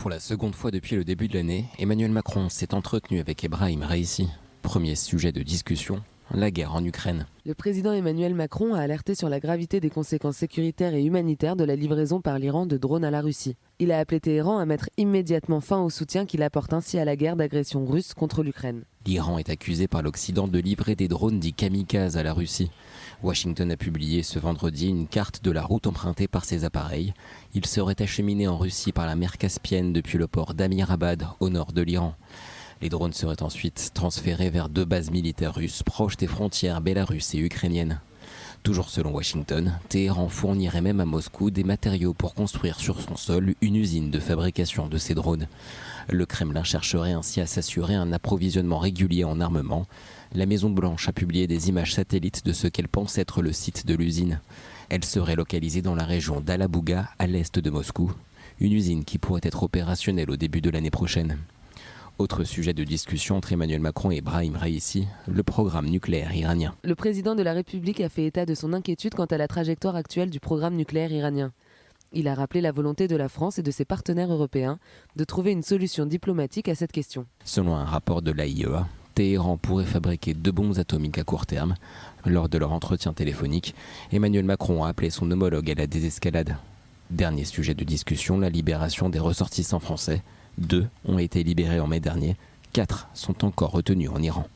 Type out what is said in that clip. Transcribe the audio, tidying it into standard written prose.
Pour la seconde fois depuis le début de l'année, Emmanuel Macron s'est entretenu avec Ebrahim Raïssi. Premier sujet de discussion, la guerre en Ukraine. Le président Emmanuel Macron a alerté sur la gravité des conséquences sécuritaires et humanitaires de la livraison par l'Iran de drones à la Russie. Il a appelé Téhéran à mettre immédiatement fin au soutien qu'il apporte ainsi à la guerre d'agression russe contre l'Ukraine. L'Iran est accusé par l'Occident de livrer des drones dits kamikazes à la Russie. Washington a publié ce vendredi une carte de la route empruntée par ces appareils. Ils seraient acheminés en Russie par la mer Caspienne depuis le port d'Amirabad, au nord de l'Iran. Les drones seraient ensuite transférés vers 2 bases militaires russes proches des frontières bélarusses et ukrainiennes. Toujours selon Washington, Téhéran fournirait même à Moscou des matériaux pour construire sur son sol une usine de fabrication de ces drones. Le Kremlin chercherait ainsi à s'assurer un approvisionnement régulier en armement. La Maison-Blanche a publié des images satellites de ce qu'elle pense être le site de l'usine. Elle serait localisée dans la région d'Alabouga, à l'est de Moscou. Une usine qui pourrait être opérationnelle au début de l'année prochaine. Autre sujet de discussion entre Emmanuel Macron et Ebrahim Raïssi, le programme nucléaire iranien. Le président de la République a fait état de son inquiétude quant à la trajectoire actuelle du programme nucléaire iranien. Il a rappelé la volonté de la France et de ses partenaires européens de trouver une solution diplomatique à cette question. Selon un rapport de l'AIEA, Téhéran pourrait fabriquer 2 bombes atomiques à court terme. Lors de leur entretien téléphonique, Emmanuel Macron a appelé son homologue à la désescalade. Dernier sujet de discussion, la libération des ressortissants français. 2 ont été libérés en mai dernier, 4 sont encore retenus en Iran.